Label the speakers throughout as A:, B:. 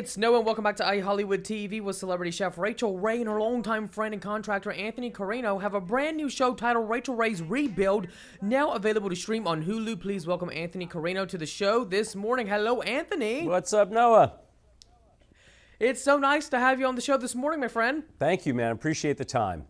A: It's Noah, and welcome back to iHollywood TV with celebrity chef Rachael Ray and her longtime friend and contractor Anthony Carrino have a brand new show titled Rachael Ray's Rebuild, now available to stream on Hulu. Please welcome Anthony Carrino to the show this morning. Hello, Anthony.
B: What's up, Noah?
A: It's so nice to have you on the show this morning, my friend.
B: Thank you, man. Appreciate the time.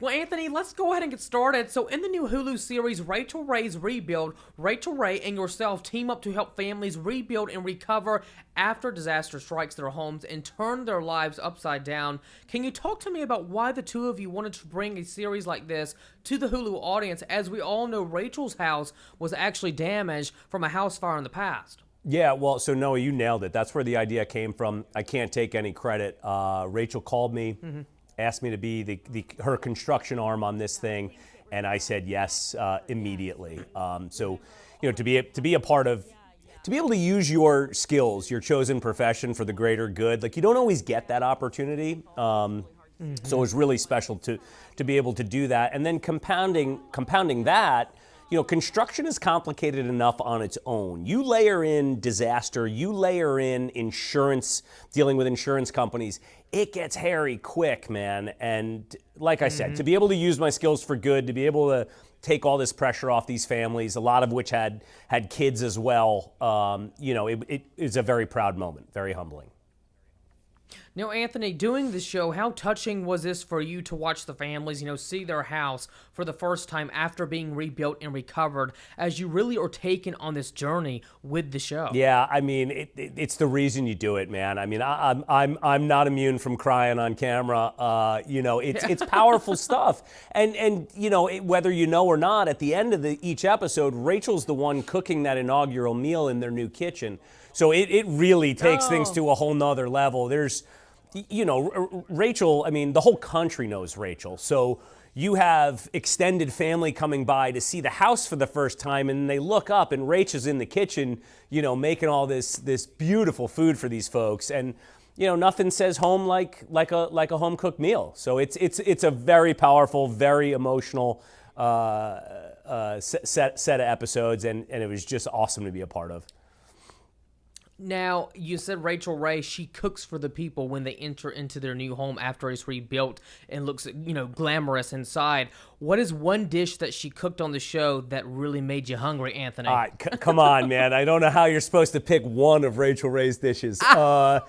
A: Well, Anthony, let's go ahead and get started. So in the new Hulu series, Rachael Ray's Rebuild, Rachael Ray and yourself team up to help families rebuild and recover after disaster strikes their homes and turn their lives upside down. Can you talk to me about why the two of you wanted to bring a series like this to the Hulu audience? As we all know, Rachel's house was actually damaged from a house fire in the past.
B: Yeah, well, so Noah, you nailed it. That's where the idea came from. I can't take any credit. Rachel called me. Asked me to be her construction arm on this thing, and I said yes immediately. So, you know, to be a part of, to be able to use your skills, your chosen profession for the greater good, like you don't always get that opportunity. So it was really special to be able to do that, and then compounding that. You know, construction is complicated enough on its own. You layer in disaster, you layer in insurance, dealing with insurance companies, it gets hairy quick, man. And like I said, to be able to use my skills for good, to be able to take all this pressure off these families, a lot of which had kids as well, you know, it is a very proud moment, very humbling.
A: Now, Anthony, doing the show, how touching was this for you to watch the families, see their house for the first time after being rebuilt and recovered, as you really are taken on this journey with the show?
B: Yeah, I mean, it's the reason you do it, man. I mean, I'm not immune from crying on camera. You know, it's powerful stuff, and you know, whether you know or not, at the end of each episode, Rachel's the one cooking that inaugural meal in their new kitchen. So it really takes things to a whole nother level. There's, you know, Rachael, I mean, the whole country knows Rachael. So you have extended family coming by to see the house for the first time, and they look up and Rachel's in the kitchen, you know, making all this beautiful food for these folks. And, you know, nothing says home like a home cooked meal. So it's a very powerful, very emotional set of episodes, and it was just awesome to be a part of.
A: Now, you said Rachael Ray, she cooks for the people when they enter into their new home after it's rebuilt and looks, glamorous inside. What is one dish that she cooked on the show that really made you hungry, Anthony?
B: All right, come on, man. I don't know how you're supposed to pick one of Rachael Ray's dishes. I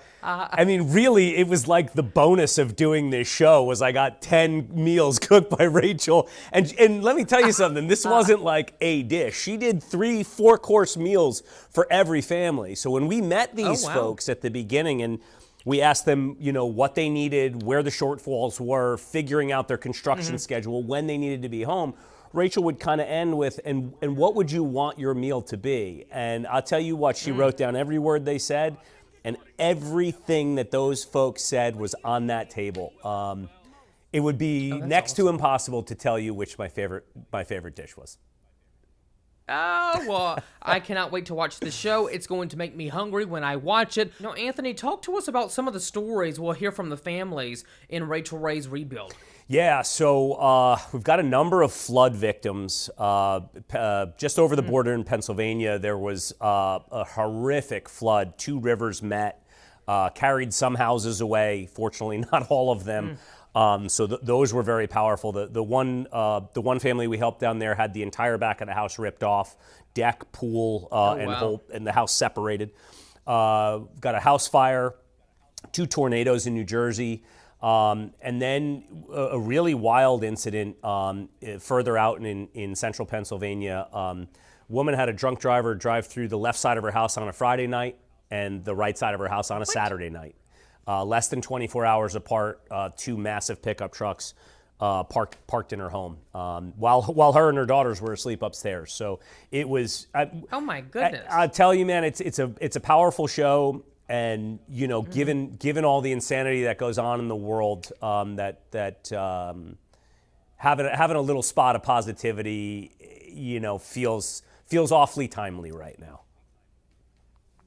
B: mean, really, it was like the bonus of doing this show was I got 10 meals cooked by Rachael. And let me tell you something, this wasn't like a dish. She did 3-4 course meals for every family. So when we met these folks at the beginning and we asked them, you know, what they needed, where the shortfalls were, figuring out their construction schedule, when they needed to be home, Rachael would kind of end with, and what would you want your meal to be? And I'll tell you what, she wrote down every word they said, and everything that those folks said was on that table. It would be next to impossible to tell you which my favorite dish was.
A: Oh, well, I cannot wait to watch the show. It's going to make me hungry when I watch it. Now, Anthony, talk to us about some of the stories we'll hear from the families in Rachael Ray's Rebuild.
B: Yeah, so we've got a number of flood victims. Just over the border in Pennsylvania, there was a horrific flood. 2 rivers met, carried some houses away. Fortunately, not all of them. So those were very powerful. The one family we helped down there had the entire back of the house ripped off, deck, pool, and the house separated. Got a house fire, 2 tornadoes in New Jersey, and then a really wild incident further out in central Pennsylvania. Woman had a drunk driver drive through the left side of her house on a Friday night and the right side of her house on a Saturday night. Less than 24 hours apart, 2 massive pickup trucks parked in her home while her and her daughters were asleep upstairs. So it was.
A: Oh my goodness!
B: I tell you, man, it's a powerful show, and you know, given all the insanity that goes on in the world, having a little spot of positivity, you know, feels awfully timely right now.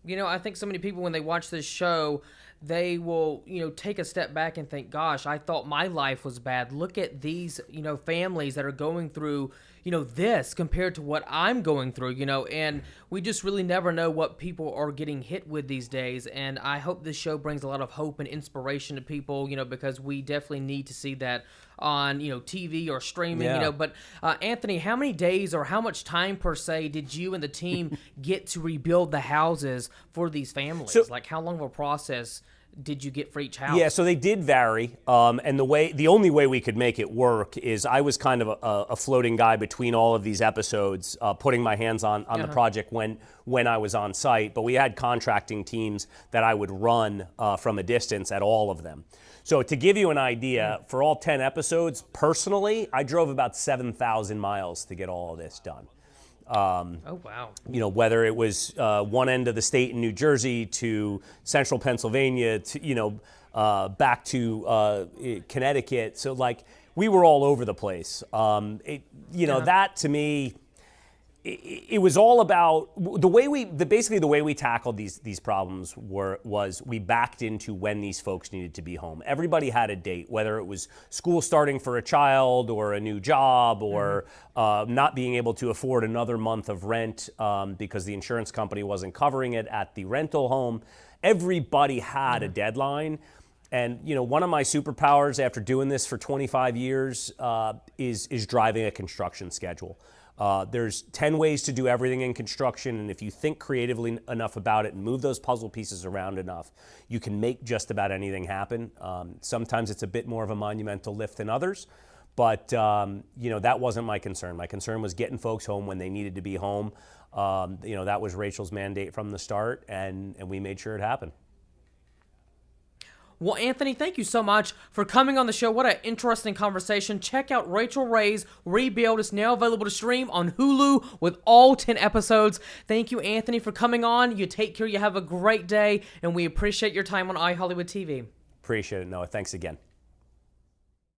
A: You know, I think so many people when they watch this show, they will, take a step back and think, gosh, I thought my life was bad. Look at these, families that are going through, this compared to what I'm going through, and we just really never know what people are getting hit with these days. And I hope this show brings a lot of hope and inspiration to people, because we definitely need to see that on, TV or streaming,
B: Yeah.
A: But Anthony, how many days or how much time per se did you and the team get to rebuild the houses for these families?
B: So-
A: Like, how long of a process did you get for each house?
B: Yeah, so they did vary, and the only way we could make it work is I was kind of a floating guy between all of these episodes, putting my hands on the project when I was on site. But we had contracting teams that I would run from a distance at all of them. So to give you an idea, for all 10 episodes, personally, I drove about 7,000 miles to get all of this done.
A: Oh, wow.
B: Whether it was one end of the state in New Jersey to central Pennsylvania to, back to Connecticut. So, we were all over the place. That to me, it was all about the way we tackled these problems was we backed into when these folks needed to be home. Everybody had a date, whether it was school starting for a child or a new job or not being able to afford another month of rent because the insurance company wasn't covering it at the rental home. Everybody had a deadline. And, one of my superpowers after doing this for 25 years is driving a construction schedule. There's 10 ways to do everything in construction, and if you think creatively enough about it and move those puzzle pieces around enough, you can make just about anything happen. Sometimes it's a bit more of a monumental lift than others, but that wasn't my concern. My concern was getting folks home when they needed to be home. That was Rachel's mandate from the start, and we made sure it happened.
A: Well, Anthony, thank you so much for coming on the show. What an interesting conversation. Check out Rachael Ray's Rebuild. It's now available to stream on Hulu with all 10 episodes. Thank you, Anthony, for coming on. You take care. You have a great day, and we appreciate your time on iHollywood TV.
B: Appreciate it, Noah. Thanks again.